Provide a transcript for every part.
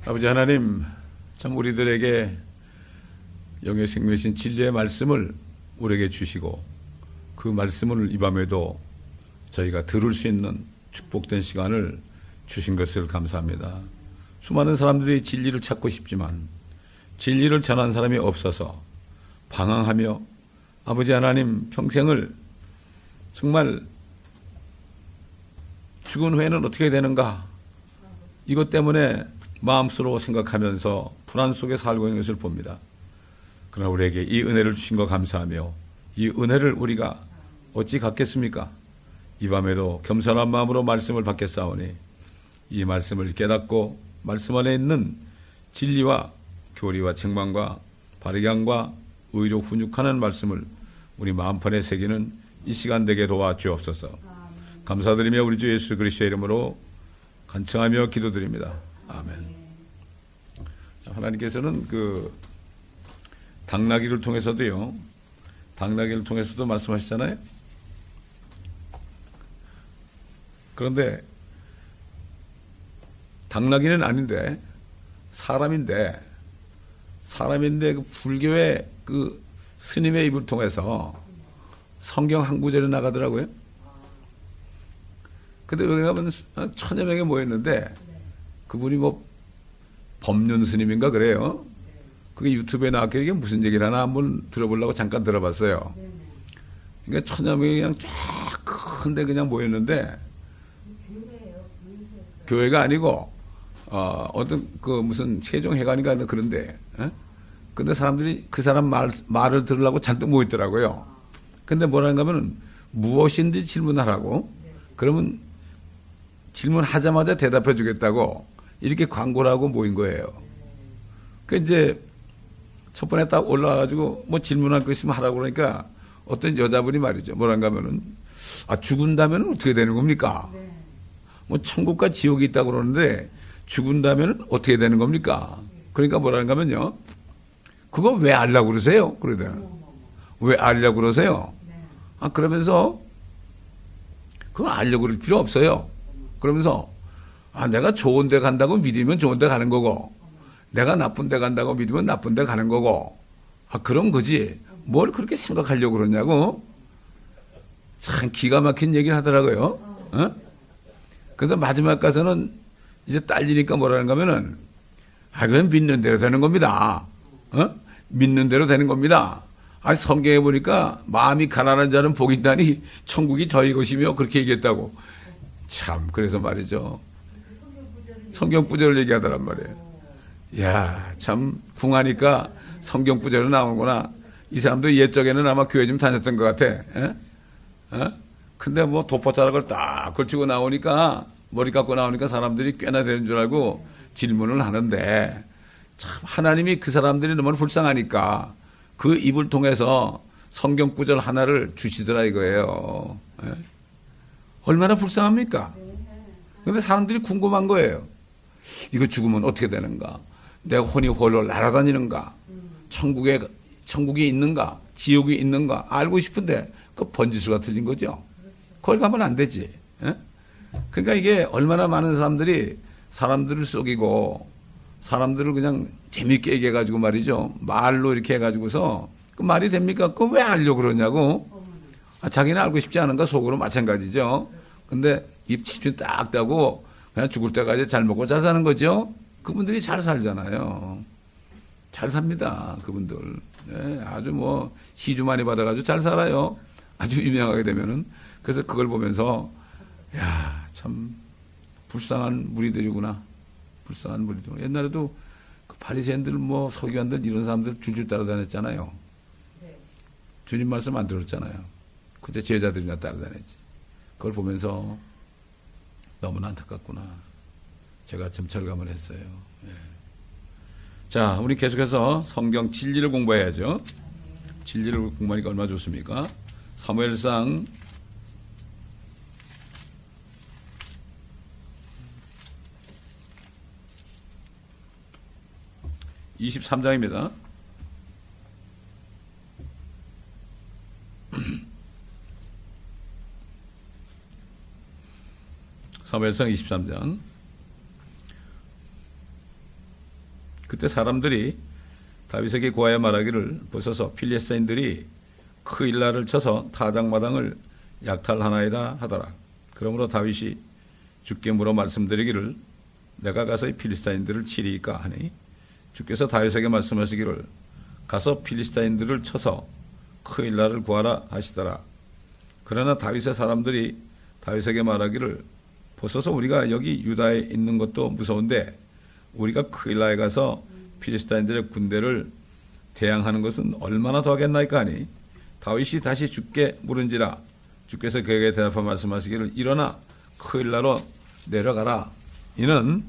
아버지 하나님, 참 우리들에게 영의 생명이신 진리의 말씀을 우리에게 주시고 그 말씀을 이 밤에도 저희가 들을 수 있는 축복된 시간을 주신 것을 감사합니다. 수많은 사람들이 진리를 찾고 싶지만 진리를 전한 사람이 없어서 방황하며 아버지 하나님 평생을 정말 죽은 후에는 어떻게 되는가 이것 때문에 마음속으로 생각하면서 불안 속에 살고 있는 것을 봅니다. 그러나 우리에게 이 은혜를 주신 것 감사하며 이 은혜를 우리가 어찌 갖겠습니까? 이 밤에도 겸손한 마음으로 말씀을 받겠사오니 이 말씀을 깨닫고 말씀 안에 있는 진리와 교리와 책망과 발의강과 의로 훈육하는 말씀을 우리 마음판에 새기는 이 시간 되게 도와주옵소서. 감사드리며 우리 주 예수 그리스도의 이름으로 간청하며 기도드립니다. 아멘. 하나님께서는 당나귀를 통해서도 말씀하시잖아요. 그런데 당나귀는 아닌데 사람인데 그 불교의 그 스님의 입을 통해서 성경 한 구절이 나가더라고요. 근데 여기 가면 1000여 명이 모였는데 그분이 뭐 법륜 스님인가 그래요. 그게 유튜브에 나왔길래 이게 무슨 얘기를 하나 한번 들어보려고 잠깐 들어봤어요. 그러니까 1000여 명이 그냥 쫙 큰데 그냥 모였는데 교회가 아니고 어떤 무슨 세종회관인가 그런데 근데 사람들이 그 사람 말을 들으려고 잔뜩 모였더라고요. 근데 뭐라는가 하면 무엇인지 질문하라고 그러면 질문하자마자 대답해 주겠다고 이렇게 광고를 하고 모인 거예요. 그 이제 첫 번에 딱 올라와가지고 뭐 질문할 거 있으면 하라고 그러니까 어떤 여자분이 말이죠. 뭐란가 하면은 죽은다면 어떻게 되는 겁니까? 뭐 천국과 지옥이 있다고 그러는데 죽은다면 어떻게 되는 겁니까? 그러니까 뭐라는가 하면요. 그거 왜 알려고 그러세요? 그러더라. 왜 알려고 그러세요? 그러면서 그거 알려고 그럴 필요 없어요. 그러면서 내가 좋은 데 간다고 믿으면 좋은 데 가는 거고 내가 나쁜 데 간다고 믿으면 나쁜 데 가는 거고 그런 거지 뭘 그렇게 생각하려고 그러냐고 참 기가 막힌 얘기를 하더라고요. 그래서 마지막 가서는 이제 딸리니까 뭐라는가 하면은 그건 믿는 대로 되는 겁니다. 믿는 대로 되는 겁니다. 성경에 보니까 마음이 가난한 자는 복이 있다니 천국이 저희 것이며 그렇게 얘기했다고. 참 그래서 말이죠. 성경 구절을 얘기하더란 말이에요. 이야 참 궁하니까 성경 구절이 나오는구나. 이 사람도 옛적에는 아마 교회 좀 다녔던 것 같아. 근데 뭐 도포자락을 딱 걸치고 나오니까 머리 깎고 나오니까 사람들이 꽤나 되는 줄 알고 질문을 하는데 참 하나님이 그 사람들이 너무 불쌍하니까 그 입을 통해서 성경 구절 하나를 주시더라 이거예요. 얼마나 불쌍합니까? 그런데 사람들이 궁금한 거예요. 이거 죽으면 어떻게 되는가? 내가 혼이 홀로 날아다니는가? 천국이 있는가? 지옥이 있는가? 알고 싶은데 그 번지수가 틀린 거죠. 거기 가면 안 되지. 그러니까 이게 얼마나 많은 사람들이 사람들을 속이고 사람들을 그냥 재밌게 얘기해가지고 말이죠. 말로 이렇게 해가지고서 그 말이 됩니까? 그거 왜 알려고 그러냐고. 자기는 알고 싶지 않은가 속으로 마찬가지죠. 근데 입 치킨 딱 따고 그냥 죽을 때까지 잘 먹고 잘 사는 거죠. 그분들이 잘 살잖아요. 잘 삽니다. 그분들. 네, 아주 뭐 시주 많이 받아가지고 잘 살아요. 아주 유명하게 되면은. 그래서 그걸 보면서 야, 참 불쌍한 무리들이구나. 불쌍한 무리들. 옛날에도 그 바리새인들 뭐 서기관들 이런 사람들 줄줄 따라다녔잖아요. 주님 말씀 안 들었잖아요. 그때 제자들이나 따라다녔지. 그걸 보면서 너무나 안타깝구나. 제가 좀 절감을 했어요. 예. 자, 우리 계속해서 성경 진리를 공부해야죠. 진리를 공부하니까 얼마나 좋습니까? 사무엘상 23장입니다. 사무엘상 23장 그때 사람들이 다윗에게 고하여 말하기를 보소서 필리스타인들이 크일라를 쳐서 타작마당을 약탈하나이다 하더라. 그러므로 다윗이 주께 물어 말씀드리기를 내가 가서 이 필리스타인들을 치리이까 하니 주께서 다윗에게 말씀하시기를 가서 필리스타인들을 쳐서 크일라를 구하라 하시더라. 그러나 다윗의 사람들이 다윗에게 말하기를 보소서 우리가 여기 유다에 있는 것도 무서운데 우리가 크일라에 가서 필리스타인들의 군대를 대항하는 것은 얼마나 더 하겠나이까 하니 다윗이 다시 주께 물은지라 주께서 그에게 대답하 말씀하시기를 일어나 크일라로 내려가라. 이는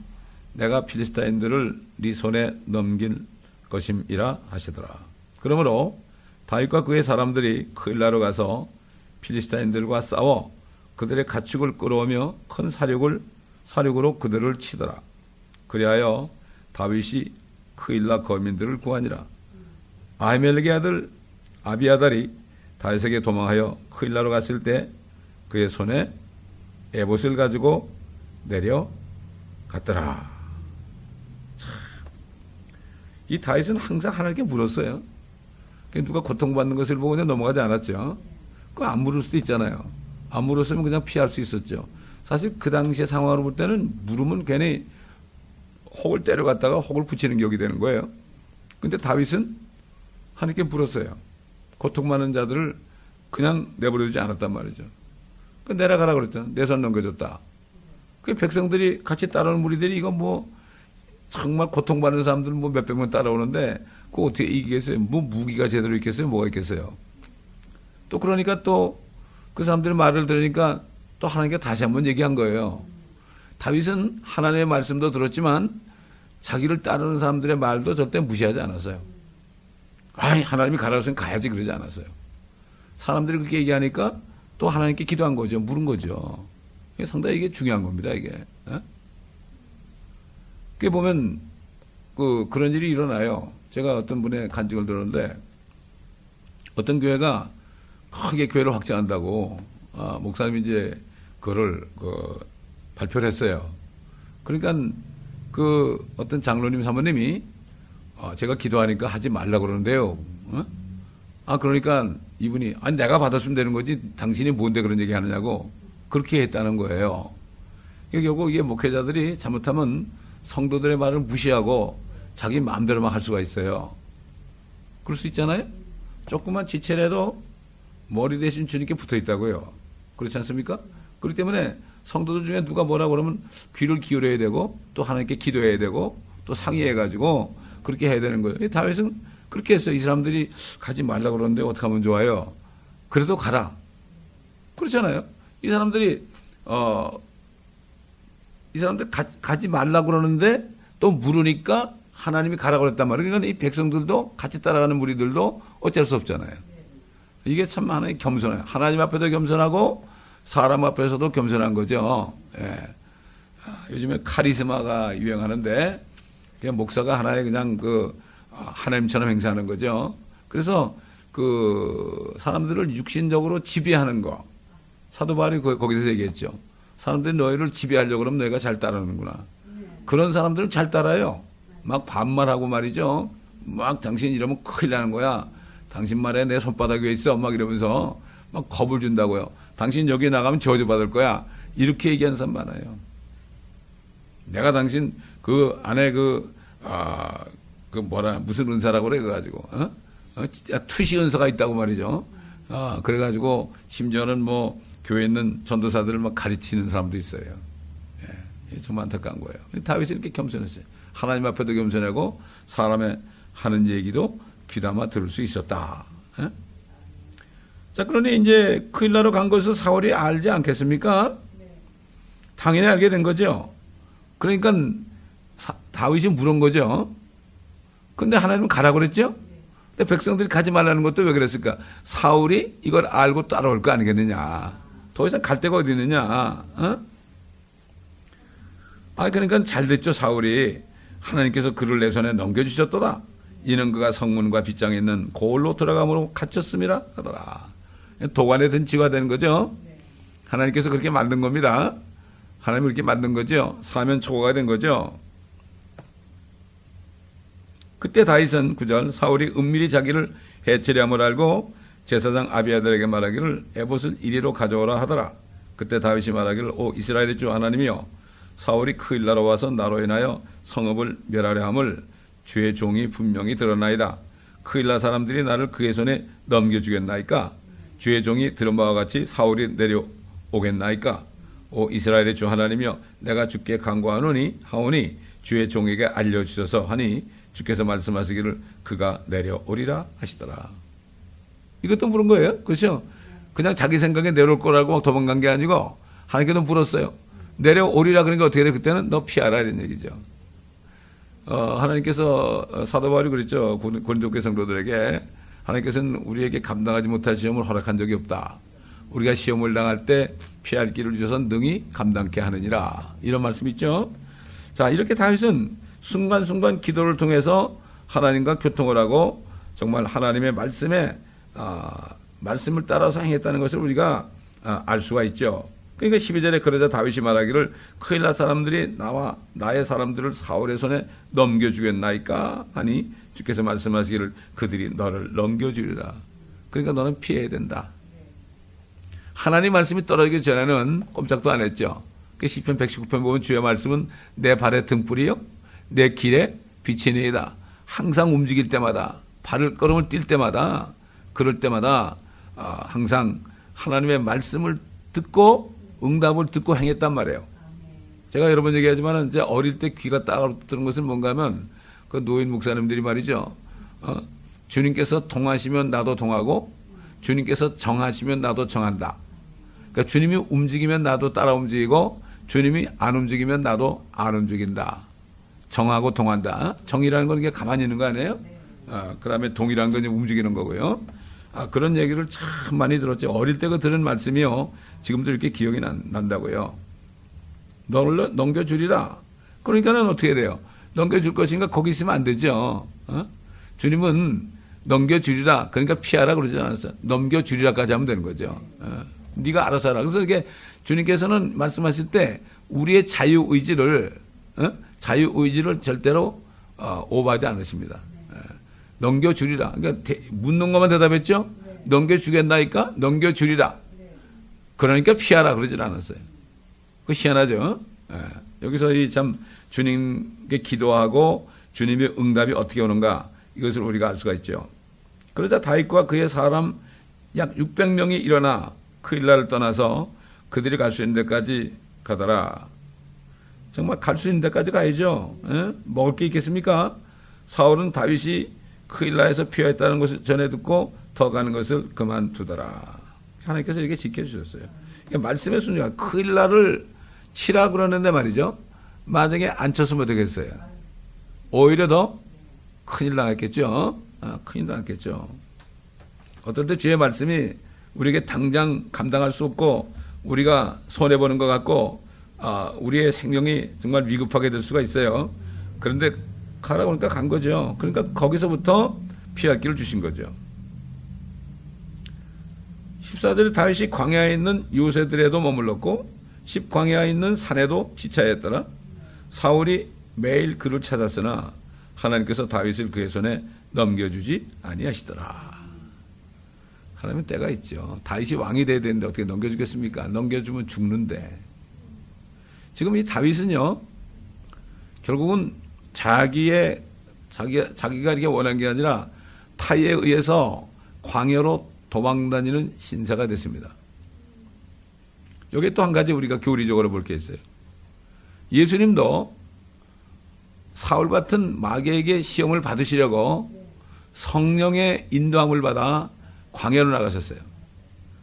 내가 필리스타인들을 네 손에 넘길 것임이라 하시더라. 그러므로 다윗과 그의 사람들이 크일라로 가서 필리스타인들과 싸워 그들의 가축을 끌어오며 큰 사륙으로 그들을 치더라. 그리하여 다윗이 크일라 거민들을 구하니라. 아히멜렉의 아들 아비아달이 다윗에게 도망하여 크일라로 갔을 때 그의 손에 에봇을 가지고 내려갔더라. 이 다윗은 항상 하나님께 물었어요. 누가 고통받는 것을 보고 그냥 넘어가지 않았죠. 그거 안 물을 수도 있잖아요. 안 물었으면 그냥 피할 수 있었죠. 사실 그 당시의 상황으로 볼 때는 물으면 괜히 혹을 때려갔다가 혹을 붙이는 격이 되는 거예요. 근데 다윗은 하나님께 물었어요. 고통받는 자들을 그냥 내버려두지 않았단 말이죠. 그 내려가라 그랬죠. 내 손 넘겨줬다. 그 백성들이 같이 따라오는 무리들이 이거 뭐 정말 고통받는 사람들 뭐 몇백 명 따라오는데 그거 어떻게 이기겠어요? 뭐 무기가 제대로 있겠어요? 뭐가 있겠어요? 또 그러니까 또 그 사람들의 말을 들으니까 또 하나님께 다시 한번 얘기한 거예요. 다윗은 하나님의 말씀도 들었지만 자기를 따르는 사람들의 말도 절대 무시하지 않았어요. 아니 하나님이 가라고 했으면 가야지 그러지 않았어요. 사람들이 그렇게 얘기하니까 또 하나님께 기도한 거죠. 물은 거죠. 상당히 이게 중요한 겁니다. 이게. 그게 보면 그런 일이 일어나요. 제가 어떤 분의 간증을 들었는데 어떤 교회가 크게 교회를 확장한다고 목사님이 이제 그거를 발표를 했어요. 그러니까 어떤 장로님 사모님이 제가 기도하니까 하지 말라고 그러는데요. 그러니까 이분이 아니 내가 받았으면 되는 거지 당신이 뭔데 그런 얘기 하느냐고 그렇게 했다는 거예요. 결국 이게 목회자들이 잘못하면 성도들의 말을 무시하고 자기 마음대로만 할 수가 있어요. 그럴 수 있잖아요. 조그만 지체라도 머리 대신 주님께 붙어 있다고요. 그렇지 않습니까? 그렇기 때문에 성도들 중에 누가 뭐라고 그러면 귀를 기울여야 되고 또 하나님께 기도해야 되고 또 상의해가지고 그렇게 해야 되는 거예요. 다윗은 그렇게 했어요. 이 사람들이 가지 말라고 그러는데 어떻게 하면 좋아요? 그래도 가라. 그렇잖아요. 이 사람들 가지 말라고 그러는데 또 물으니까 하나님이 가라고 그랬단 말이에요. 그러니까 이 백성들도 같이 따라가는 무리들도 어쩔 수 없잖아요. 이게 참 하나의 겸손해요. 하나님 앞에도 겸손하고 사람 앞에서도 겸손한 거죠. 예. 요즘에 카리스마가 유행하는데 그냥 목사가 하나의 그냥 하나님처럼 행사하는 거죠. 그래서 사람들을 육신적으로 지배하는 거. 사도 바울이 거기서 얘기했죠. 사람들이 너희를 지배하려고 그러면 너희가 잘 따르는구나. 그런 사람들은 잘 따라요. 막 반말하고 말이죠. 막 당신 이러면 큰일 나는 거야. 당신 말에 내 손바닥 위에 있어. 막 이러면서 막 겁을 준다고요. 당신 여기 나가면 저주받을 거야. 이렇게 얘기하는 사람 많아요. 내가 당신 안에 무슨 은사라고 그래. 그래가지고, 진짜 투시 은사가 있다고 말이죠. 그래가지고 심지어는 교회에 있는 전도사들을 막 가르치는 사람도 있어요. 예, 정말 안타까운 거예요. 다윗이 이렇게 겸손했어요. 하나님 앞에도 겸손하고 사람의 하는 얘기도 귀담아 들을 수 있었다. 예? 자, 그러니 이제 크일라로 간 것을 사울이 알지 않겠습니까? 당연히 알게 된 거죠. 그러니까 다윗이 물은 거죠. 근데 하나님은 가라고 그랬죠? 근데 백성들이 가지 말라는 것도 왜 그랬을까? 사울이 이걸 알고 따라올 거 아니겠느냐. 더 이상 갈 데가 어디 있느냐. 그러니까 잘 됐죠, 사울이. 하나님께서 그를 내 손에 넘겨주셨도다. 이는 그가 성문과 빗장에 있는 고을로 들어감으로 갇혔음이라 하더라. 도관에 든 지가 되는 거죠. 하나님께서 그렇게 만든 겁니다. 하나님이 그렇게 만든 거죠. 사면 초고가 된 거죠. 그때 다윗은 9절 사울이 은밀히 자기를 해치려 함을 알고 제사장 아비아들에게 말하기를 에봇을 이리로 가져오라 하더라. 그때 다윗이 말하기를 오 이스라엘의 주 하나님이여 사울이 큰일 나러 와서 나로 인하여 성읍을 멸하려 함을 주의 종이 분명히 드러나이다. 큰일 나 사람들이 나를 그의 손에 넘겨주겠나이까? 주의 종이 들은 바와 같이 사울이 내려오겠나이까? 오 이스라엘의 주 하나님이여 내가 주께 간구하노니 하오니 주의 종에게 알려주셔서 하니 주께서 말씀하시기를 그가 내려오리라 하시더라. 이것도 물은 거예요. 그렇죠? 그냥 자기 생각에 내려올 거라고 막 도망간 게 아니고 하나님께도 물었어요. 내려오리라 그러니까 어떻게 돼? 그때는 너 피하라 이런 얘기죠. 하나님께서 사도 바울이 그랬죠. 고린도 성도들에게 하나님께서는 우리에게 감당하지 못할 시험을 허락한 적이 없다. 우리가 시험을 당할 때 피할 길을 주셔서 능히 감당케 하느니라. 이런 말씀 있죠. 자, 이렇게 다윗은 순간순간 기도를 통해서 하나님과 교통을 하고 정말 하나님의 말씀을 따라서 행했다는 것을 우리가 알 수가 있죠. 그러니까 12절에 그러자 다윗이 말하기를 큰일 날 사람들이 나와 나의 사람들을 사울의 손에 넘겨주겠나이까 하니 주께서 말씀하시기를 그들이 너를 넘겨주리라. 그러니까 너는 피해야 된다. 하나님 말씀이 떨어지기 전에는 꼼짝도 안 했죠. 그 시편 119편 보면 주의 말씀은 내 발의 등불이요 내 길에 빛이니이다. 항상 움직일 때마다 발걸음을 뛸 때마다 그럴 때마다 항상 하나님의 말씀을 듣고 응답을 듣고 행했단 말이에요. 제가 여러 번 얘기하지만 이제 어릴 때 귀가 딱 들은 것은 뭔가 하면 그 노인 목사님들이 말이죠. 주님께서 통하시면 나도 통하고 주님께서 정하시면 나도 정한다. 그러니까 주님이 움직이면 나도 따라 움직이고 주님이 안 움직이면 나도 안 움직인다. 정하고 동한다. 정이라는 건 이게 가만히 있는 거 아니에요? 그 다음에 동이라는 건 움직이는 거고요. 그런 얘기를 참 많이 들었죠. 어릴 때 그 들은 말씀이요. 지금도 이렇게 기억이 난다고요. 너를 넘겨주리라. 그러니까는 어떻게 돼요? 넘겨줄 것인가? 거기 있으면 안 되죠. 주님은 넘겨주리라. 그러니까 피하라 그러지 않았어요. 넘겨주리라까지 하면 되는 거죠. 네가 알아서 하라. 그래서 이게 주님께서는 말씀하실 때 우리의 자유의지를 절대로 오버하지 않으십니다. 넘겨주리라. 그러니까 묻는 것만 대답했죠? 넘겨주겠나이까? 넘겨주리라. 그러니까 피하라 그러질 않았어요. 그 희한하죠? 여기서 이 참 주님께 기도하고 주님의 응답이 어떻게 오는가 이것을 우리가 알 수가 있죠. 그러자 다윗과 그의 사람 약 600명이 일어나 크일라를 떠나서 그들이 갈 수 있는 데까지 가더라. 정말 갈 수 있는 데까지 가야죠. 먹을 게 있겠습니까? 사울은 다윗이 크일라에서 피하였다는 것을 전해 듣고 더 가는 것을 그만두더라. 하나님께서 이렇게 지켜주셨어요. 말씀의 순간 크일라를 치라 그러는데 말이죠. 만약에 안 쳤으면 어떻겠어요? 오히려 더 큰일 나겠죠. 큰일 나겠죠. 어떨 때 주의 말씀이 우리에게 당장 감당할 수 없고 우리가 손해보는 것 같고 우리의 생명이 정말 위급하게 될 수가 있어요. 그런데 가라고 하니까 간 거죠. 그러니까 거기서부터 피할 길을 주신 거죠. 14절에 다윗이 광야에 있는 요새들에도 머물렀고 10광야에 있는 산에도 지차했더라. 사울이 매일 그를 찾았으나 하나님께서 다윗을 그의 손에 넘겨주지 아니하시더라. 하나님은 때가 있죠. 다윗이 왕이 돼야 되는데 어떻게 넘겨주겠습니까? 넘겨주면 죽는데. 지금 이 다윗은요, 결국은 자기가 이렇게 원한 게 아니라 타의에 의해서 광야로 도망다니는 신사가 됐습니다. 여기에 또 한 가지 우리가 교리적으로 볼 게 있어요. 예수님도 사울 같은 마귀에게 시험을 받으시려고 성령의 인도함을 받아 광야로 나가셨어요.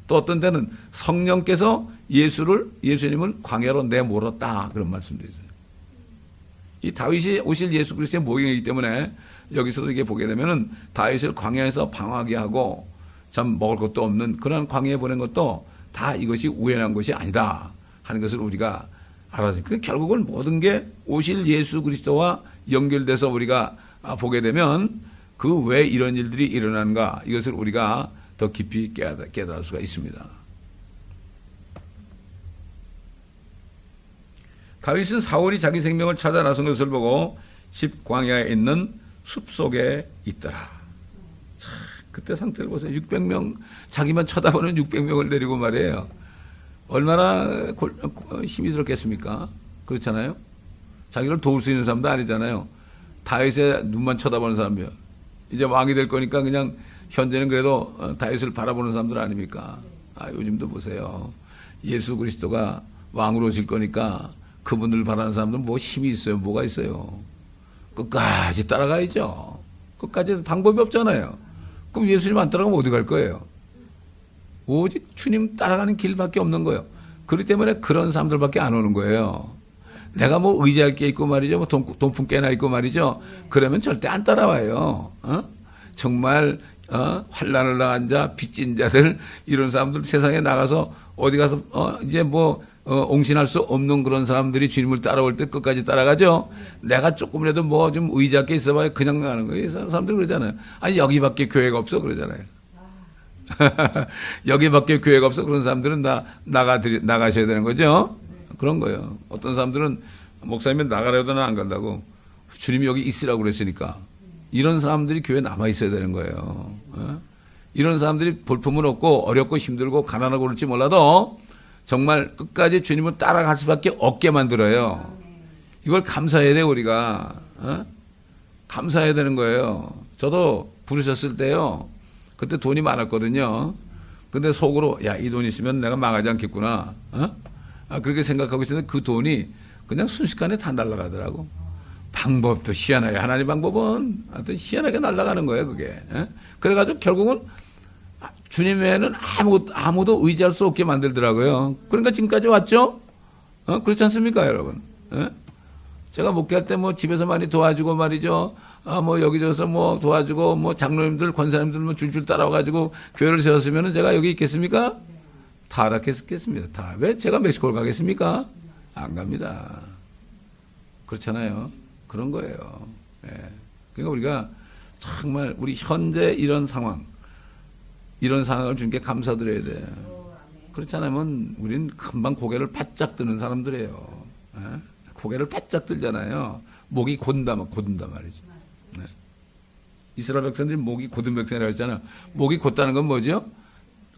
또 어떤 때는 성령께서 예수님을 광야로 내몰았다. 그런 말씀도 있어요. 이 다윗이 오실 예수 그리스도의 모형이기 때문에 여기서도 이게 보게 되면은 다윗을 광야에서 방황하게 하고 참 먹을 것도 없는 그런 광야에 보낸 것도 다 이것이 우연한 것이 아니다 하는 것을 우리가 알아서. 결국은 모든 게 오실 예수 그리스도와 연결돼서 우리가 보게 되면 그 왜 이런 일들이 일어나는가 이것을 우리가 더 깊이 깨달을 수가 있습니다. 다윗은 사울이 자기 생명을 찾아 나선 것을 보고 10광야에 있는 숲속에 있더라. 참, 그때 상태를 보세요. 600명, 자기만 쳐다보는 600명을 데리고 말이에요. 얼마나 힘이 들었겠습니까? 그렇잖아요? 자기를 도울 수 있는 사람도 아니잖아요. 다윗의 눈만 쳐다보는 사람이요. 이제 왕이 될 거니까 그냥 현재는 그래도 다윗을 바라보는 사람들 아닙니까? 요즘도 보세요. 예수 그리스도가 왕으로 오실 거니까 그분들 바라는 사람들은 뭐 힘이 있어요? 뭐가 있어요? 끝까지 따라가야죠. 끝까지 방법이 없잖아요. 그럼 예수님 안 따라가면 어디 갈 거예요? 오직 주님 따라가는 길밖에 없는 거예요. 그렇기 때문에 그런 사람들밖에 안 오는 거예요. 내가 뭐 의지할 게 있고 말이죠. 뭐 돈푼 깨나 있고 말이죠. 그러면 절대 안 따라와요. 정말 환난을 당한 자, 빚진 자들 이런 사람들 세상에 나가서 어디 가서 이제 뭐 옹신할 수 없는 그런 사람들이 주님을 따라올 때 끝까지 따라가죠. 내가 조금이라도 뭐 좀 의지할 게 있어봐야 그냥 가는 거예요. 사람들이 그러잖아요. 아니 여기밖에 교회가 없어 그러잖아요. 여기밖에 교회가 없어 그런 사람들은 나가셔야 되는 거죠. 그런 거예요. 어떤 사람들은 목사님이 나가려도 안 간다고 주님이 여기 있으라고 그랬으니까 이런 사람들이 교회에 남아 있어야 되는 거예요. 이런 사람들이 볼품은 없고 어렵고 힘들고 가난하고 그럴지 몰라도 정말 끝까지 주님을 따라갈 수밖에 없게 만들어요. 이걸 감사해야 돼 우리가. 감사해야 되는 거예요. 저도 부르셨을 때요. 그때 돈이 많았거든요. 근데 속으로 야, 이 돈 있으면 내가 망하지 않겠구나. 그렇게 생각하고 있었는데 그 돈이 그냥 순식간에 다 날아가더라고. 방법도 희한하게 하나님 방법은 하여튼 희한하게 날아가는 거예요 그게. 그래가지고 결국은 주님 외에는 아무도 의지할 수 없게 만들더라고요. 그러니까 지금까지 왔죠. 그렇지 않습니까 여러분? 제가 목회할 때 뭐 집에서 많이 도와주고 말이죠. 뭐 여기저기서 뭐 도와주고 뭐 장로님들 권사님들 뭐 줄줄 따라와가지고 교회를 세웠으면은 제가 여기 있겠습니까? 타락했겠습니다. 다. 왜 제가 멕시코를 가겠습니까? 안 갑니다. 그렇잖아요. 그런 거예요. 예. 그러니까 우리가 정말 우리 현재 이런 상황을 준 게 감사드려야 돼. 그렇지 않으면 우린 금방 고개를 바짝 드는 사람들이에요. 예? 고개를 바짝 들잖아요. 목이 곧다 말이죠. 네. 이스라엘 백성들이 목이 곧은 백성이라고 했잖아요. 목이 곧다는 건 뭐죠?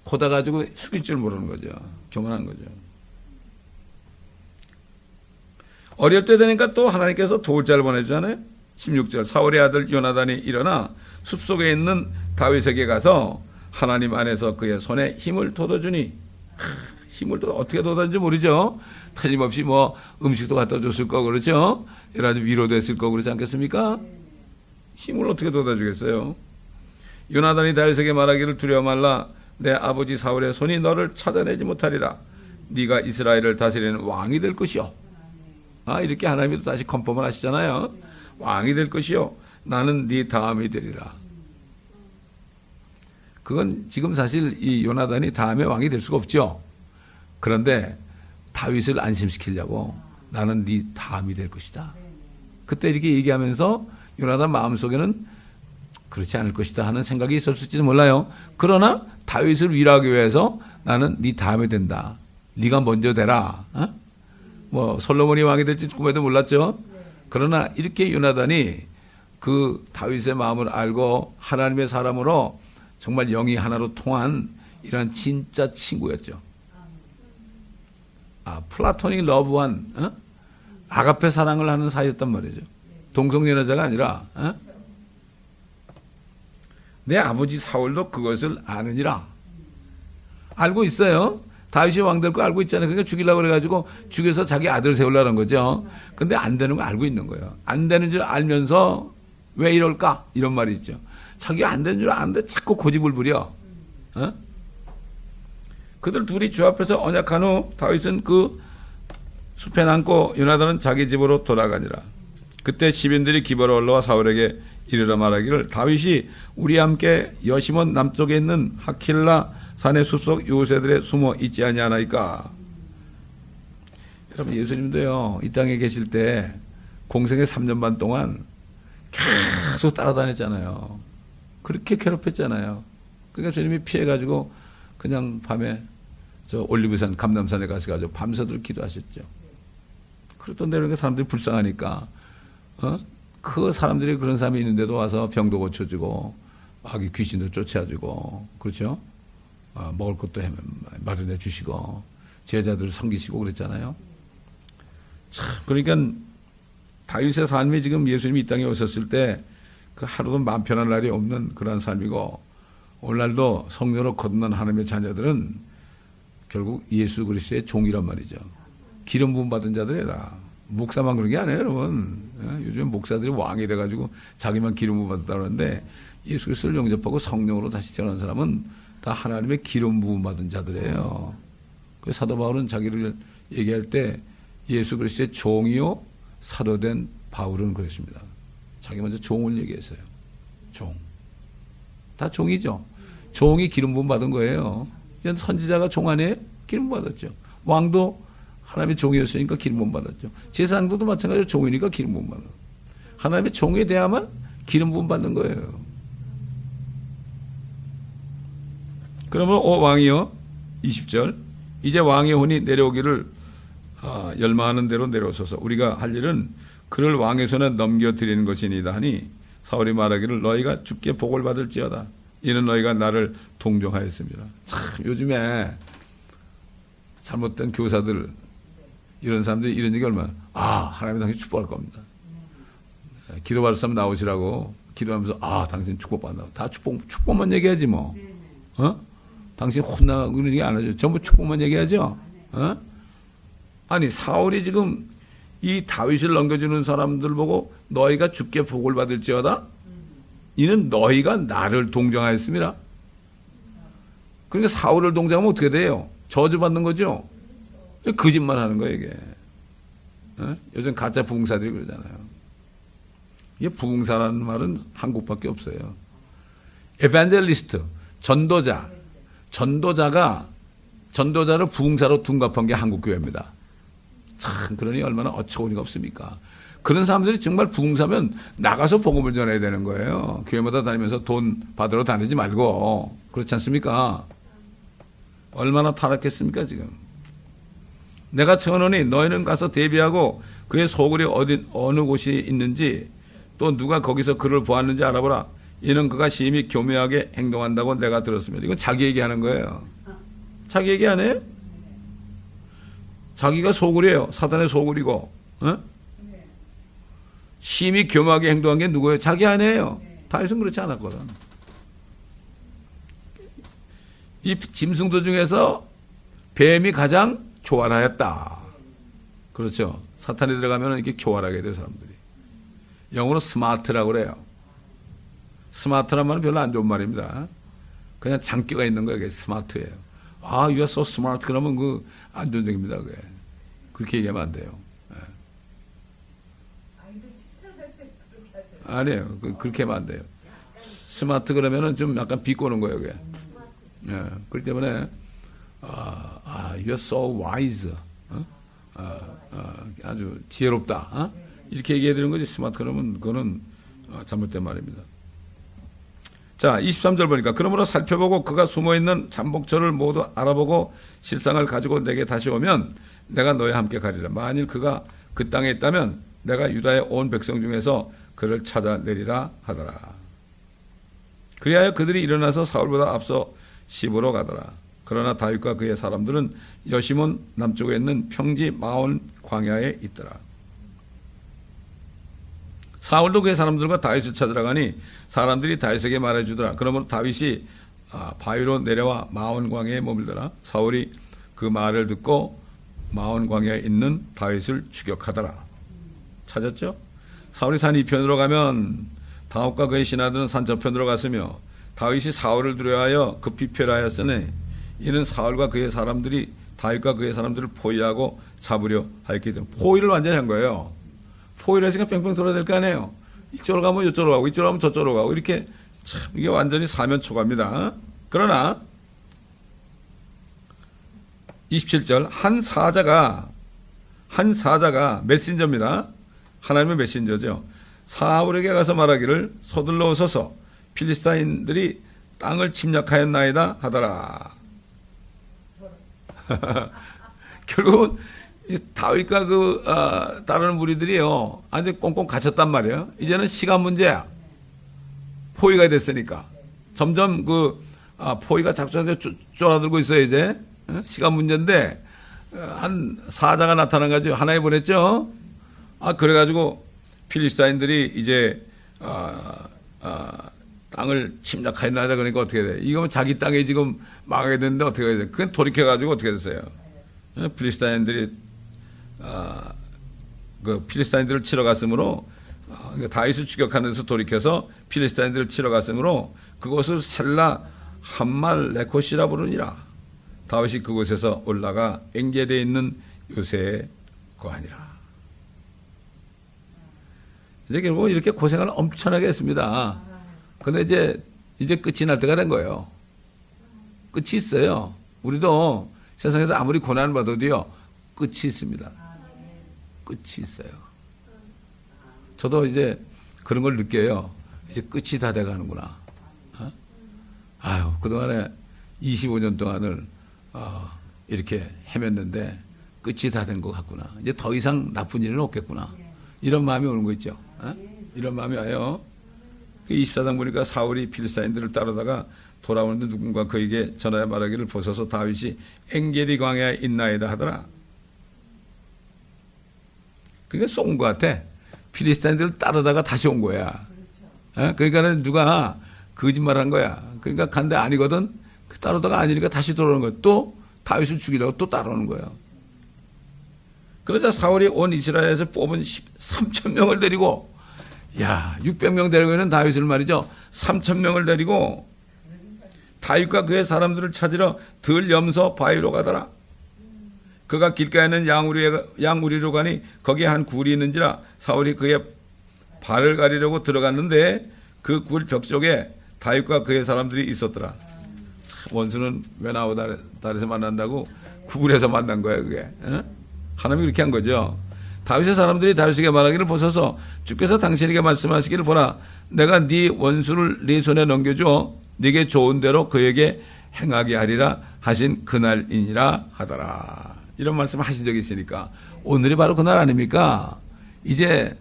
곧아가지고 숙일 줄 모르는 거죠. 교만한 거죠. 어릴 때 되니까 또 하나님께서 도울 자를 보내주잖아요. 16절 사울의 아들 요나단이 일어나 숲속에 있는 다윗에게 가서 하나님 안에서 그의 손에 힘을 돋아주니 힘을 어떻게 돋아주는지 모르죠. 틀림없이 뭐 음식도 갖다 줬을 거고 그렇죠. 여러 가지 위로도 했을 거고 그렇지 않겠습니까? 힘을 어떻게 돋아주겠어요. 요나단이 다윗에게 말하기를 두려워 말라. 내 아버지 사울의 손이 너를 찾아내지 못하리라. 네가 이스라엘을 다스리는 왕이 될 것이요. 이렇게 하나님이 또 다시 컨펌을 하시잖아요. 왕이 될 것이요. 나는 네 다음이 되리라. 그건 지금 사실 이 요나단이 다음에 왕이 될 수가 없죠. 그런데 다윗을 안심시키려고 나는 네 다음이 될 것이다. 그때 이렇게 얘기하면서 요나단 마음속에는 그렇지 않을 것이다 하는 생각이 있었을지도 몰라요. 그러나 다윗을 위로하기 위해서 나는 네 다음에 된다. 네가 먼저 되라. 뭐 솔로몬이 왕이 될지 꿈에도 몰랐죠. 그러나 이렇게 요나단이 그 다윗의 마음을 알고 하나님의 사람으로 정말 영이 하나로 통한 이런 진짜 친구였죠. 플라토닉 러브한 아가페 사랑을 하는 사이였단 말이죠. 동성연애자가 아니라 내 아버지 사울도 그것을 아느니라. 알고 있어요. 다윗이 왕 될 거 알고 있잖아요. 그러니까 죽이려고 그래가지고 죽여서 자기 아들 세우려는 거죠. 근데 안 되는 거 알고 있는 거예요. 안 되는 줄 알면서 왜 이럴까? 이런 말이 있죠. 자기가 안 되는 줄 아는데 자꾸 고집을 부려. 그들 둘이 주 앞에서 언약한 후 다윗은 그 숲에 남고 요나단은 자기 집으로 돌아가니라. 그때 시민들이 기버로 올라와 사울에게 이르러 말하기를 다윗이 우리와 함께 여시몬 남쪽에 있는 하킬라 산의 숲속 요새들에 숨어 있지 아니하나이까. 여러분 예수님도요 이 땅에 계실 때 공생의 3년 반 동안 계속 따라다녔잖아요. 그렇게 괴롭혔잖아요. 그러니까 주님이 피해가지고 그냥 밤에 저 올리브산 감람산에 가셔가지고 밤새도록 기도하셨죠. 그랬던 대로 사람들이 불쌍하니까 그 사람들이 그런 사람이 있는데도 와서 병도 고쳐주고 아기 귀신도 쫓아주고 그렇죠? 먹을 것도 마련해 주시고 제자들을 섬기시고 그랬잖아요. 참 그러니까 다윗의 삶이 지금 예수님이 이 땅에 오셨을 때 그 하루도 마음 편한 날이 없는 그런 삶이고 오늘날도 성령으로 거듭난 하나님의 자녀들은 결국 예수 그리스도의 종이란 말이죠. 기름 부음 받은 자들이라. 목사만 그런 게 아니에요, 여러분. 요즘 목사들이 왕이 돼가지고 자기만 기름 부음 받았다 그러는데 예수 그리스도를 영접하고 성령으로 다시 태어난 사람은 다 하나님의 기름 부음 받은 자들이에요. 그 사도 바울은 자기를 얘기할 때 예수 그리스도의 종이요 사도된 바울은 그랬습니다. 자기 먼저 종을 얘기했어요. 종. 다 종이죠. 종이 기름 부음 받은 거예요. 선지자가 종 안에 기름 부음 받았죠. 왕도 하나님의 종이었으니까 기름 부음 받았죠. 제사장도 마찬가지로 종이니까 기름 부음 받았죠. 하나님의 종에 대하면 기름 부음 받는 거예요. 그러면 왕이여 20절 이제 왕의 혼이 내려오기를 열망하는 대로 내려오소서. 우리가 할 일은 그를 왕의 손에 넘겨드리는 것이니다 하니 사울이 말하기를 너희가 주께 복을 받을지어다. 이는 너희가 나를 동정하였습니다. 참 요즘에 잘못된 교사들 이런 사람들이 이런 얘기 얼마나 하나님이 당신 축복할 겁니다. 기도받을 사람 나오시라고 기도하면서 당신 축복받는다고 다 축복만 얘기하지 뭐. 당신 혼나고 그런 얘기 안 하죠. 전부 축복만 얘기하죠. 아니 사울이 지금 이 다윗을 넘겨주는 사람들 보고 너희가 주께 복을 받을지어다. 이는 너희가 나를 동정하였습니다. 그러니까 사울을 동정하면 어떻게 돼요? 저주받는 거죠. 거짓말 하는 거예요 이게. 요즘 가짜 부흥사들이 그러잖아요. 이게 부흥사라는 말은 한국밖에 없어요. 에반젤리스트, 전도자를 부흥사로 둔갑한 게 한국교회입니다. 참 그러니 얼마나 어처구니가 없습니까? 그런 사람들이 정말 부흥사면 나가서 복음을 전해야 되는 거예요. 교회마다 다니면서 돈 받으러 다니지 말고. 그렇지 않습니까? 얼마나 타락했습니까 지금. 내가 청하노니 너희는 가서 대비하고 그의 소굴이 어느 곳이 있는지 또 누가 거기서 그를 보았는지 알아보라. 이는 그가 심히 교묘하게 행동한다고 내가 들었습니다. 이건 자기 얘기하는 거예요. 자기 얘기 안 해요? 자기가 소굴이에요. 사단의 소굴이고 심히 교묘하게 행동한 게 누구예요? 자기 아내예요. 다윗은 그렇지 않았거든. 이 짐승도 중에서 뱀이 가장 교활하였다. 그렇죠. 사탄이 들어가면 이렇게 교활하게 돼요 사람들이. 영어로 스마트라고 그래요. 스마트란 말은 별로 안 좋은 말입니다. 그냥 장기가 있는 거예요. 그게 스마트예요. you are so smart. 그러면 그 안 좋은 얘기입니다. 그게. 그렇게 얘기하면 안 돼요. 아니에요. 그렇게 하면 안 돼요. 스마트 그러면은 좀 약간 비꼬는 거예요. 그게. 그렇기 때문에 you are so wise. 아주 지혜롭다. 이렇게 얘기해야 되는 거지. 스마트 그러면 그거는 잘못된 말입니다. 자, 23절 보니까 그러므로 살펴보고 그가 숨어있는 잠복처를 모두 알아보고 실상을 가지고 내게 다시 오면 내가 너희와 함께 가리라. 만일 그가 그 땅에 있다면 내가 유다의 온 백성 중에서 그를 찾아내리라 하더라. 그리하여 그들이 일어나서 사울보다 앞서 시보로 가더라. 그러나 다윗과 그의 사람들은 여시몬 남쪽에 있는 평지 마온 광야에 있더라. 사울도 그의 사람들과 다윗을 찾으러 가니 사람들이 다윗에게 말해주더라. 그러므로 다윗이 바위로 내려와 마온 광야에 머물더라. 사울이 그 말을 듣고 마온 광야에 있는 다윗을 추격하더라. 찾았죠? 사울이 산 이편으로 가면 다윗과 그의 신하들은 산 저편으로 갔으며 다윗이 사울을 두려워하여 급히 표라하였으니 이는 사울과 그의 사람들이 다윗과 그의 사람들을 포위하고 잡으려 하였기 때문에 포위를 완전히 한 거예요. 포위를 했으니까 뺑뺑 돌아야 될 거 아니에요. 이쪽으로 가면 이쪽으로 가고 이쪽으로 가면 저쪽으로 가고 이렇게 참 이게 완전히 사면초가입니다. 그러나 27절 한 사자가 메신저입니다. 하나님의 메신저죠. 사울에게 가서 말하기를 서둘러 오소서 필리스타인들이 땅을 침략하였나이다 하더라. 결국은 이 다윗과 따르는 무리들이요 아주 꽁꽁 갇혔단 말이에요. 이제는 시간 문제야. 포위가 됐으니까 점점 포위가 작전에 쫄아들고 있어요. 이제 시간 문제인데 한 사자가 나타나가지고 하나에 보냈죠. 그래가지고 필리스타인들이 이제 땅을 침략하였나다 그러니까 어떻게 돼? 이거 자기 땅에 지금 망하게 됐는데 어떻게 해야 돼? 그건 돌이켜가지고 어떻게 됐어요? 필리스타인들이 그 필리스타인들을 치러 갔으므로 다윗을 추격하는 데서 돌이켜서 필리스타인들을 치러 갔으므로 그곳을 셀라 함말레콧이라 부르니라. 다윗이 그곳에서 올라가 엔게디에 있는 요새에 거하니라. 이제 결국 이렇게 고생을 엄청나게 했습니다. 근데 이제 끝이 날 때가 된 거예요. 끝이 있어요. 우리도 세상에서 아무리 고난을 받아도요, 끝이 있습니다. 끝이 있어요. 저도 이제 그런 걸 느껴요. 이제 끝이 다 돼가는구나. 그동안에 25년 동안을 이렇게 헤맸는데 끝이 다 된 것 같구나. 이제 더 이상 나쁜 일은 없겠구나. 이런 마음이 오는 거 있죠. 이런 마음이 와요. 24장 보니까 사울이 필리스타인들을 따르다가 돌아오는데 누군가 그에게 전하여 말하기를 보소서 다윗이 엔게디 광야에 있나이다 하더라. 그게 쏜 것 같아. 필리스타인들을 따르다가 다시 온 거야. 그러니까 누가 거짓말한 거야. 그러니까 간데 아니거든. 따르다가 아니니까 다시 돌아오는 거야. 또 다윗을 죽이려고 또 따라오는 거야. 그러자 사울이 온 이스라엘에서 뽑은 3,000명을 데리고 600명 데리고 있는 다윗을 말이죠. 3,000명을 데리고 다윗과 그의 사람들을 찾으러 들 염소 바위로 가더라. 그가 길가에 있는 양우리로 가니 거기에 한 굴이 있는지라 사울이 그의 발을 가리려고 들어갔는데 그 굴 벽 쪽에 다윗과 그의 사람들이 있었더라. 원수는 외나오달에서 만난다고 굴에서 만난 거야 그게. 하나님이 그렇게 한 거죠. 다윗의 사람들이 다윗에게 말하기를 보소서 주께서 당신에게 말씀하시기를 보라 내가 네 원수를 네 손에 넘겨주어 네게 좋은 대로 그에게 행하게 하리라 하신 그날이니라 하더라. 이런 말씀 하신 적이 있으니까 오늘이 바로 그날 아닙니까? 이제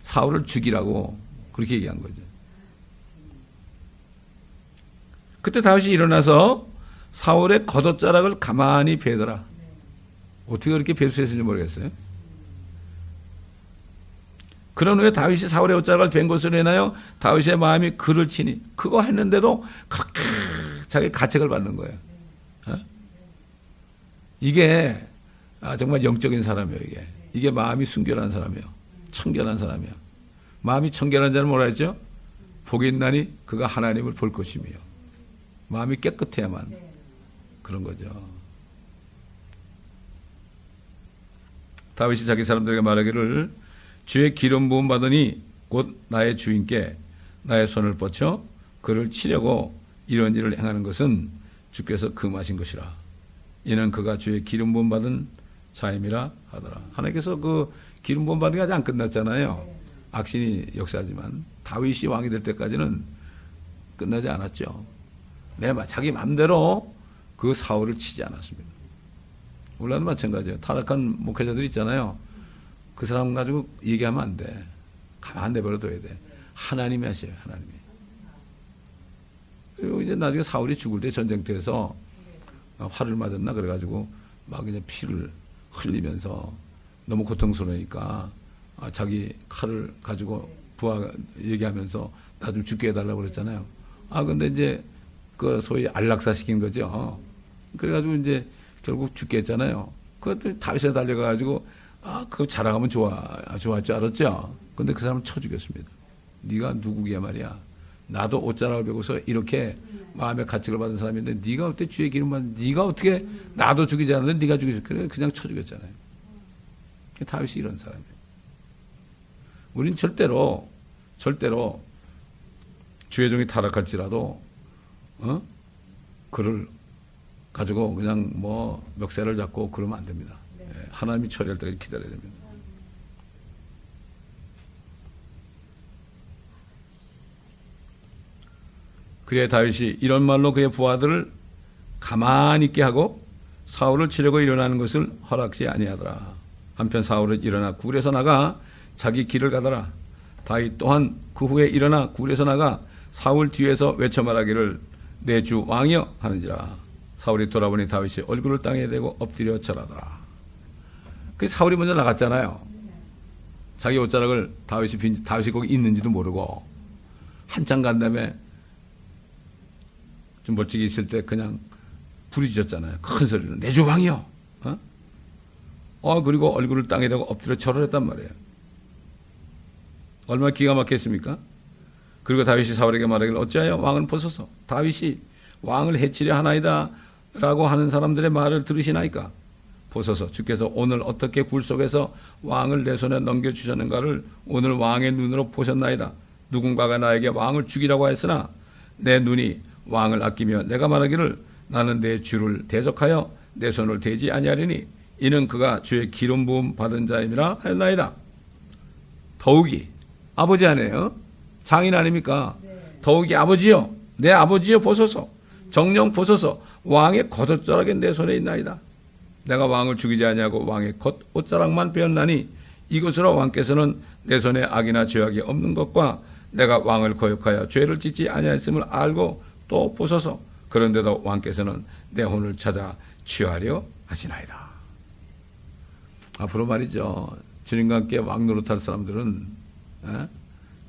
사울을 죽이라고 그렇게 얘기한 거죠. 그때 다윗이 일어나서 사울의 겉옷자락을 가만히 베더라. 어떻게 그렇게 베수 했는지 모르겠어요. 그런 후에 다윗이 사울의 옷자락을 벤 것으로 인하여 다윗의 마음이 그를 치니 그거 했는데도 그렇게 자기 가책을 받는 거예요. 이게 정말 영적인 사람이에요. 이게 마음이 순결한 사람이에요. 청결한 사람이에요. 마음이 청결한 자는 뭐라 했죠? 복이 있나니 그가 하나님을 볼 것이며 마음이 깨끗해야만 그런 거죠. 다윗이 자기 사람들에게 말하기를 주의 기름 부음 받으니 곧 나의 주인께 나의 손을 뻗쳐 그를 치려고 이런 일을 행하는 것은 주께서 금하신 것이라. 이는 그가 주의 기름 부음 받은 자임이라 하더라. 하나님께서 그 기름 부음 받은 게 아직 안 끝났잖아요. 악신이 역사하지만 다윗이 왕이 될 때까지는 끝나지 않았죠. 자기 마음대로 그 사울을 치지 않았습니다. 우리나라도 마찬가지예요. 타락한 목회자들 있잖아요. 그 사람 가지고 얘기하면 안 돼. 가만 내버려둬야 돼. 하나님이 하셔요. 하나님이. 그리고 이제 나중에 사울이 죽을 때 전쟁터에서 화를 맞았나 그래가지고 막 이제 피를 흘리면서 너무 고통스러우니까 자기 칼을 가지고 부하 얘기하면서 나 좀 죽게 해달라고 그랬잖아요. 근데 이제 그 소위 안락사 시킨 거죠. 그래가지고 이제 결국 죽게 했잖아요. 그것도 다윗에 달려가가지고 그거 자랑하면 좋아할 줄 알았죠. 근데 그 사람을 쳐 죽였습니다. 네가 누구게 말이야. 나도 옷자락을 베고서 이렇게 마음의 가책을 받은 사람인데 네가 어떻게 주의 기름 받는 네가 어떻게 나도 죽이지 않았는데 네가 죽이지. 그냥 쳐 죽였잖아요. 다윗이 이런 사람이에요. 우린 절대로 주의 종이 타락할지라도 그를 가지고 그냥 멱살을 잡고 그러면 안 됩니다. 하나님이 처리할 때까지 기다려야 됩니다. 그래 다윗이 이런 말로 그의 부하들을 가만히 있게 하고 사울을 치려고 일어나는 것을 허락지 아니하더라. 한편 사울은 일어나 굴에서 나가 자기 길을 가더라. 다윗 또한 그 후에 일어나 굴에서 나가 사울 뒤에서 외쳐 말하기를 내 주 왕이여 하는지라. 사울이 돌아보니 다윗이 얼굴을 땅에 대고 엎드려 절하더라. 그 사울이 먼저 나갔잖아요. 자기 옷자락을 다윗이 거기 있는지도 모르고 한참 간 다음에 좀 멀찍이 있을 때 그냥 부르짖었잖아요. 큰 소리로 내 주 왕이여. 그리고 얼굴을 땅에 대고 엎드려 절을 했단 말이에요. 얼마나 기가 막혔습니까? 그리고 다윗이 사울에게 말하기를 어찌하여 왕을 벗어서 다윗이 왕을 해치려 하나이다 라고 하는 사람들의 말을 들으시나이까? 보소서 주께서 오늘 어떻게 굴 속에서 왕을 내 손에 넘겨주셨는가를 오늘 왕의 눈으로 보셨나이다. 누군가가 나에게 왕을 죽이라고 했으나 내 눈이 왕을 아끼며 내가 말하기를 나는 내 주를 대적하여 내 손을 대지 아니하리니 이는 그가 주의 기름 부음 받은 자임이라 하였나이다. 더욱이 아버지 아니에요? 장인 아닙니까? 더욱이 아버지여 내 아버지여 보소서 정령 보소서 왕의 겉옷자락이 내 손에 있나이다. 내가 왕을 죽이지 아니하고 왕의 겉옷자락만 빼었나니 이것으로 왕께서는 내 손에 악이나 죄악이 없는 것과 내가 왕을 거역하여 죄를 짓지 아니하였음을 알고 또 보소서. 그런데도 왕께서는 내 혼을 찾아 취하려 하시나이다. 앞으로 말이죠. 주님과 함께 왕 노릇할 사람들은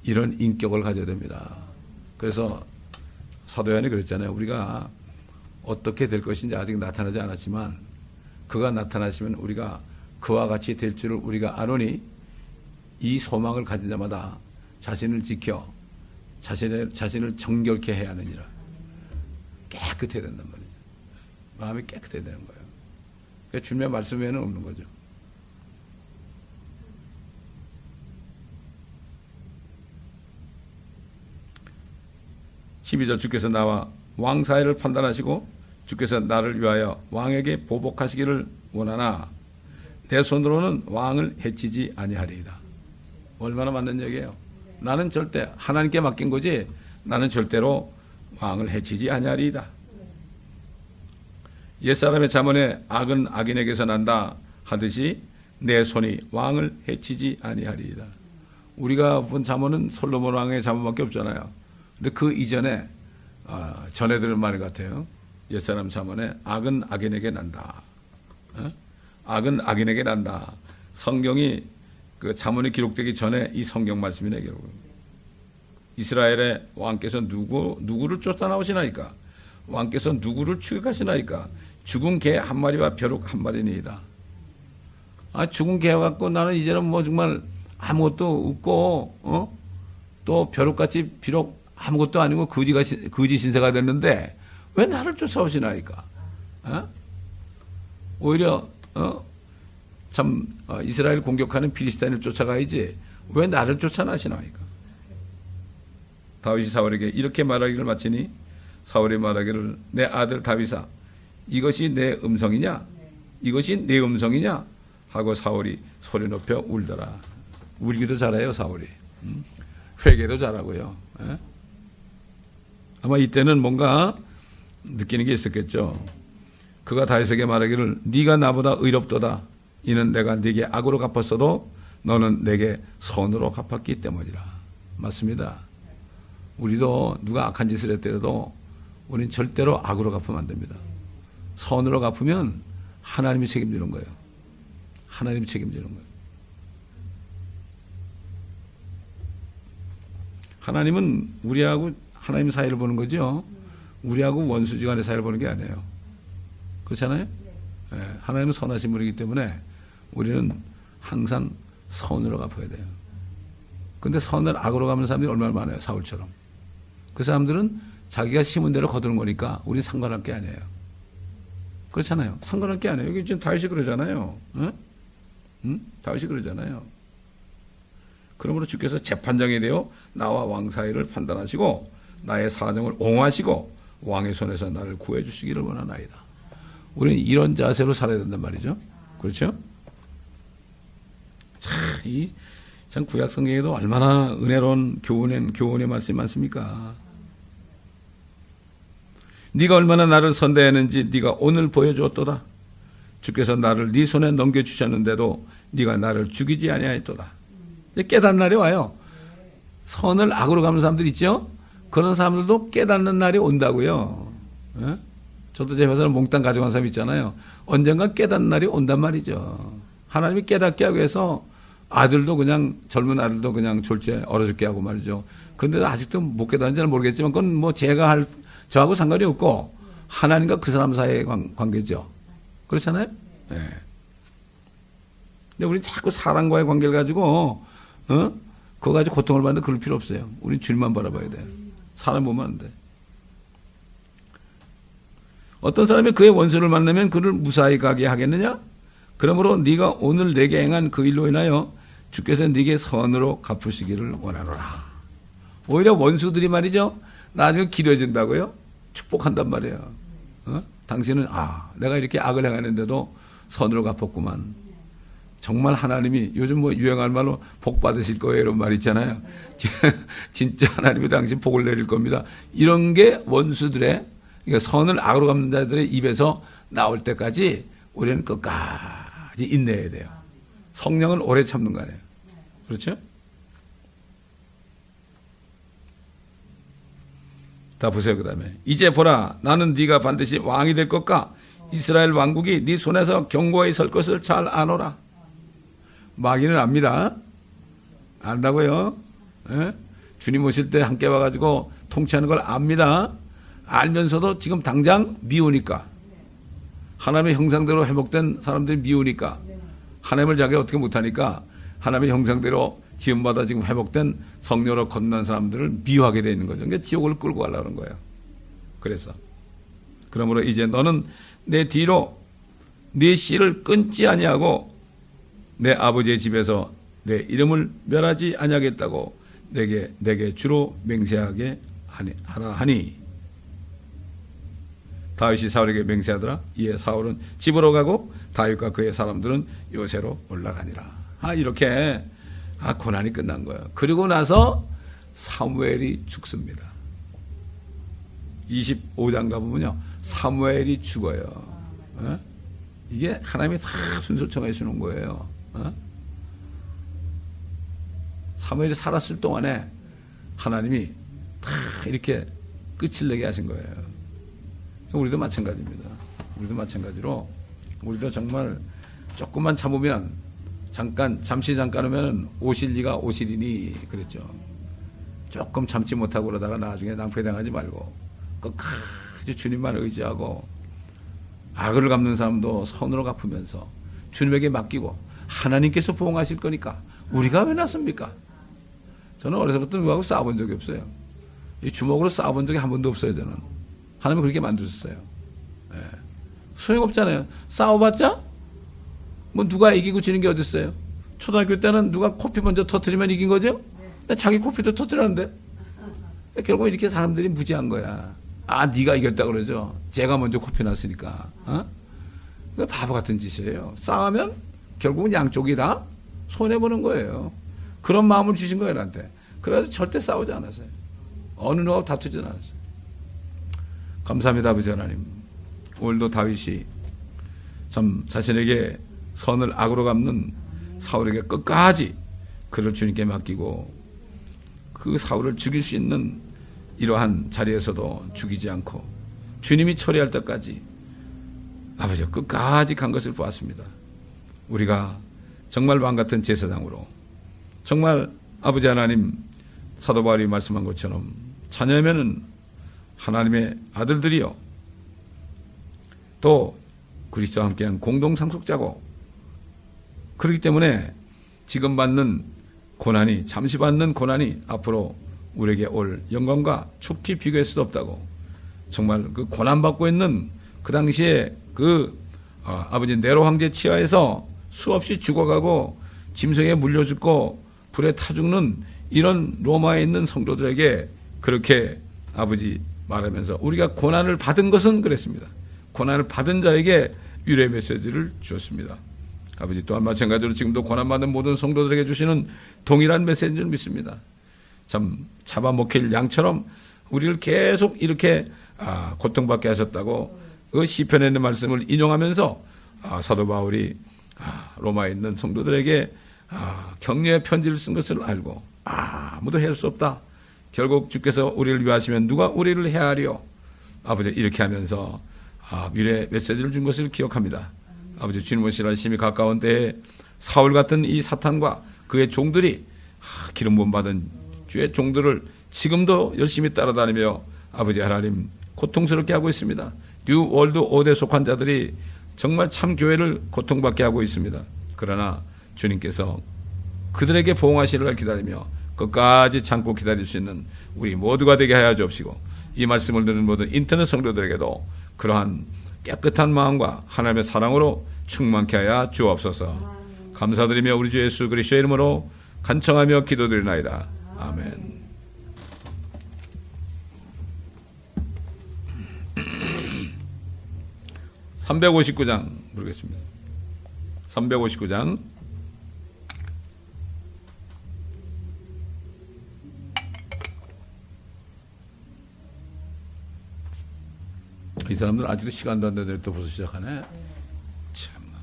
이런 인격을 가져야 됩니다. 그래서 사도 요한이 그랬잖아요. 우리가 어떻게 될 것인지 아직 나타나지 않았지만 그가 나타나시면 우리가 그와 같이 될 줄을 우리가 아노니 이 소망을 가진 자마다 자신을 지켜 자신을 정결케 해야 하느니라. 깨끗해야 된단 말이죠. 마음이 깨끗해야 되는 거예요. 그러니까 주님의 말씀 외에는 없는 거죠. 주께서 나와 왕 사이를 판단하시고 주께서 나를 위하여 왕에게 보복하시기를 원하나 내 손으로는 왕을 해치지 아니하리이다. 얼마나 맞는 얘기예요. 나는 절대 하나님께 맡긴 거지 나는 절대로 왕을 해치지 아니하리이다. 옛사람의 잠언에 악은 악인에게서 난다 하듯이 내 손이 왕을 해치지 아니하리이다. 우리가 본 잠언은 솔로몬 왕의 잠언밖에 없잖아요. 근데 그 이전에 전해 들은 말 같아요. 옛사람 잠언에 악은 악인에게 난다. 악은 악인에게 난다. 성경이 그 잠언이 기록되기 전에 이 성경 말씀이네. 결국 이스라엘의 왕께서 누구를 쫓아나오시나이까? 왕께서 누구를 추격하시나이까? 죽은 개 한 마리와 벼룩 한 마리니이다. 죽은 개 갖고 나는 이제는 뭐 정말 아무것도 없고 또 벼룩같이 비록 아무것도 아니고 거지 신세가 됐는데 왜 나를 쫓아오시나이까? 오히려 이스라엘 공격하는 필리스타인을 쫓아가야지 왜 나를 쫓아나시나이까? 다윗이 사울에게 이렇게 말하기를 마치니 사울이 말하기를 내 아들 다윗아 이것이 내 음성이냐? 이것이 내 음성이냐? 하고 사울이 소리 높여 울더라. 울기도 잘해요 사울이. 회개도 잘하고요. 아마 이때는 뭔가 느끼는 게 있었겠죠. 그가 다윗에게 말하기를 네가 나보다 의롭도다. 이는 내가 네게 악으로 갚았어도 너는 내게 선으로 갚았기 때문이라. 맞습니다. 우리도 누가 악한 짓을 했더라도 우리는 절대로 악으로 갚으면 안 됩니다. 선으로 갚으면 하나님이 책임지는 거예요. 하나님이 책임지는 거예요. 하나님은 우리하고 하나님 사이를 보는 거죠. 우리하고 원수지간의 사이를 보는 게 아니에요. 그렇잖아요? 네, 하나님은 선하신 분이기 때문에 우리는 항상 선으로 갚아야 돼요. 근데 선을 악으로 갚는 사람들이 얼마나 많아요. 사울처럼. 그 사람들은 자기가 심은 대로 거두는 거니까 우리는 상관할 게 아니에요. 그렇잖아요. 상관할 게 아니에요. 여기 지금 다윗이 그러잖아요. 다윗이 그러잖아요. 그러므로 주께서 재판장이 되어 나와 왕 사이를 판단하시고 나의 사정을 옹호하시고 왕의 손에서 나를 구해 주시기를 원하나이다. 우리는 이런 자세로 살아야 된단 말이죠. 그렇죠? 참 구약 성경에도 얼마나 은혜로운 교훈의 말씀이 많습니까? 네가 얼마나 나를 선대했는지 네가 오늘 보여주었도다. 주께서 나를 네 손에 넘겨주셨는데도 네가 나를 죽이지 아니하였도다. 이제 깨닫는 날이 와요. 선을 악으로 갚는 사람들 있죠? 그런 사람들도 깨닫는 날이 온다고요. 예? 저도 제 회사를 몽땅 가져간 사람 있잖아요. 언젠가 깨닫는 날이 온단 말이죠. 하나님이 깨닫게 하기 위해서 아들도 그냥 젊은 아들도 그냥 졸지에 얼어 죽게 하고 말이죠. 근데 아직도 못 깨닫는지는 모르겠지만 그건 뭐 저하고 상관이 없고 하나님과 그 사람 사이의 관계죠. 그렇잖아요? 예. 네. 근데 우리 자꾸 사람과의 관계를 가지고 그거 가지고 고통을 받는데 그럴 필요 없어요. 우리 주님만 바라봐야 돼요. 사람 보면 안 돼. 어떤 사람이 그의 원수를 만나면 그를 무사히 가게 하겠느냐? 그러므로 네가 오늘 내게 행한 그 일로 인하여 주께서 네게 선으로 갚으시기를 원하노라. 오히려 원수들이 말이죠. 나중에 기도해 준다고요. 축복한단 말이에요. 당신은 내가 이렇게 악을 행하는데도 선으로 갚았구만. 정말 하나님이 요즘 뭐 유행할 말로 복 받으실 거예요 이런 말 있잖아요. 진짜 하나님이 당신 복을 내릴 겁니다. 이런 게 원수들의 그러니까 선을 악으로 갚는 자들의 입에서 나올 때까지 우리는 끝까지 인내해야 돼요. 성령은 오래 참는 거 아니에요. 그렇죠? 다 보세요. 그 다음에 이제 보라 나는 네가 반드시 왕이 될 것과 이스라엘 왕국이 네 손에서 견고히 설 것을 잘 아노라. 마귀는 압니다. 안다고요. 예? 주님 오실 때 함께 와가지고 통치하는 걸 압니다. 알면서도 지금 당장 미우니까 하나님의 형상대로 회복된 사람들이 미우니까 하나님을 자기가 어떻게 못하니까 하나님의 형상대로 지음받아 지금 회복된 성령으로 건넌 사람들을 미워하게 되는 거죠. 그러니까 지옥을 끌고 가려는 거예요. 그래서 그러므로 이제 너는 내 뒤로 네 씨를 끊지 아니하고 내 아버지의 집에서 내 이름을 멸하지 아니하겠다고 내게 주로 맹세하게 하라 하니 다윗이 사울에게 맹세하더라. 이에 사울은 집으로 가고 다윗과 그의 사람들은 요새로 올라가니라. 이렇게 고난이 끝난 거예요. 그리고 나서 사무엘이 죽습니다. 25장 가보면요. 사무엘이 죽어요. 이게 하나님이 다 순서를 정해 주는 거예요. 사무엘이 살았을 동안에 하나님이 다 이렇게 끝을 내게 하신 거예요. 우리도 마찬가지입니다. 우리도 마찬가지로 우리도 정말 조금만 참으면 잠시 잠깐 오면 오실 리가 오시리니 그랬죠. 조금 참지 못하고 그러다가 나중에 낭패당하지 말고 끝까지 주님만 의지하고 악을 갚는 사람도 선으로 갚으면서 주님에게 맡기고 하나님께서 보응하실 거니까 우리가 왜 났습니까? 저는 어려서부터 누구하고 싸워본 적이 없어요. 이 주먹으로 싸워본 적이 한 번도 없어요. 저는 하나님은 그렇게 만드셨어요. 네. 소용없잖아요. 싸워봤자 뭐 누가 이기고 지는 게 어디 있어요? 초등학교 때는 누가 코피 먼저 터뜨리면 이긴 거죠? 자기 코피도 터뜨렸는데 결국 이렇게 사람들이 무지한 거야. 네가 이겼다 그러죠. 제가 먼저 코피 났으니까. 바보 같은 짓이에요. 싸우면 결국은 양쪽이 다 손해보는 거예요. 그런 마음을 주신 거예요, 나한테. 그래서 절대 싸우지 않았어요. 어느 누구하고 다투지 않았어요. 감사합니다, 아버지 하나님. 오늘도 다윗이 참 자신에게 선을 악으로 갚는 사울에게 끝까지 그를 주님께 맡기고 그 사울을 죽일 수 있는 이러한 자리에서도 죽이지 않고 주님이 처리할 때까지 아버지 끝까지 간 것을 보았습니다. 우리가 정말 왕같은 제사장으로 정말 아버지 하나님 사도 바울이 말씀한 것처럼 자녀면은 하나님의 아들들이요 또 그리스도와 함께한 공동 상속자고 그렇기 때문에 지금 받는 고난이 잠시 받는 고난이 앞으로 우리에게 올 영광과 축히 비교할 수도 없다고 정말 그 고난받고 있는 그 당시에 아버지 네로 황제 치하에서 수없이 죽어가고 짐승에 물려 죽고 불에 타 죽는 이런 로마에 있는 성도들에게 그렇게 아버지 말하면서 우리가 고난을 받은 것은 그랬습니다. 고난을 받은 자에게 유래 메시지를 주었습니다. 아버지 또한 마찬가지로 지금도 고난받는 모든 성도들에게 주시는 동일한 메시지를 믿습니다. 참 잡아먹힐 양처럼 우리를 계속 이렇게 고통받게 하셨다고 그 시편에 있는 말씀을 인용하면서 사도 바울이 로마에 있는 성도들에게 격려의 편지를 쓴 것을 알고 아무도 해할 수 없다. 결국 주께서 우리를 위하시면 누가 우리를 해하리요. 아버지 이렇게 하면서 미래 메시지를 준 것을 기억합니다. 아버지 주님 오실 심히 가까운 때에 사울 같은 이 사탄과 그의 종들이 기름 부음 받은 주의 종들을 지금도 열심히 따라다니며 아버지 하나님 고통스럽게 하고 있습니다. 뉴 월드 오대에 속한 자들이 정말 참 교회를 고통받게 하고 있습니다. 그러나 주님께서 그들에게 보응하시리를 기다리며 끝까지 참고 기다릴 수 있는 우리 모두가 되게 하여 주옵시고 이 말씀을 듣는 모든 인터넷 성도들에게도 그러한 깨끗한 마음과 하나님의 사랑으로 충만케 하여 주옵소서. 감사드리며 우리 주 예수 그리스도의 이름으로 간청하며 기도드리나이다. 아멘. (359장) 부르겠습니다. 359장. 이 사람들 아직도 시간도 안 되는데 또 벌써 시작하네. 참나.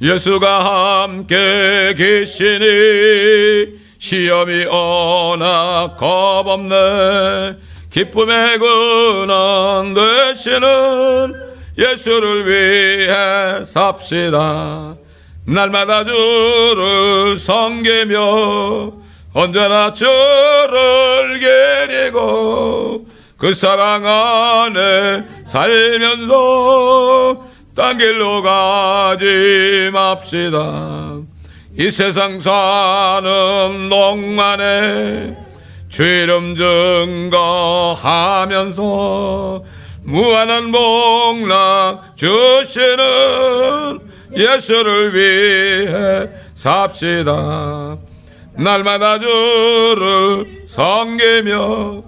예수가 함께 계시니 시험이 오나 겁없네. 기쁨의 근원 되시는 예수를 위해 삽시다. 날마다 주를 섬기며 언제나 주를 기리고 그 사랑 안에 살면서 딴 길로 가지 맙시다. 이 세상 사는 동안에 주 이름 증거하면서 무한한 복락 주시는 예수를 위해 삽시다. 날마다 주를 섬기며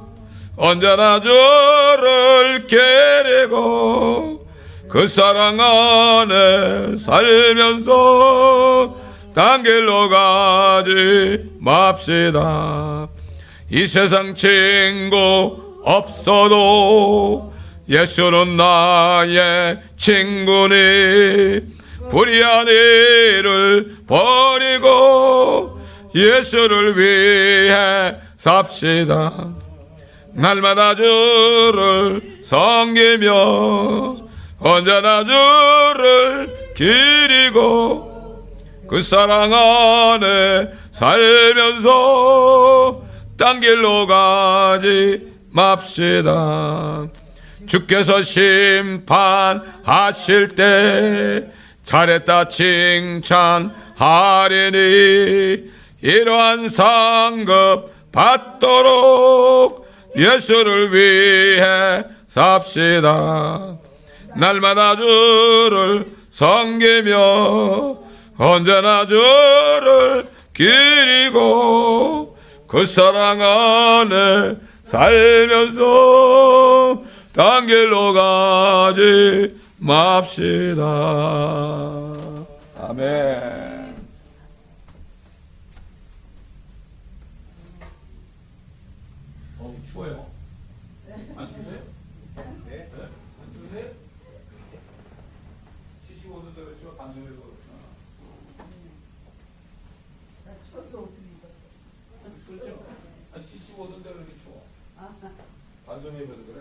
언제나 주를 기리고 그 사랑 안에 살면서 딴 길로 가지 맙시다. 이 세상 친구 없어도 예수는 나의 친구니 불의한 일을 버리고 예수를 위해 삽시다. 날마다 주를 섬기며 언제나 주를 기리고 그 사랑 안에 살면서 딴 길로 가지 맙시다. 주께서 심판하실 때 잘했다 칭찬하리니 이러한 상급 받도록 예수를 위해 삽시다. 날마다 주를 섬기며 언제나 주를 기리고 그 사랑 안에 살면서 딴 길로 가지 맙시다. 아멘. 추워요. 안 추세요? 네? 안 추세요? 75도인데 왜 추워? 반송해도 추워서 옷을 입었어. 그렇죠? 75도인데 왜 이렇게 추워? 반송해 입어서 그래?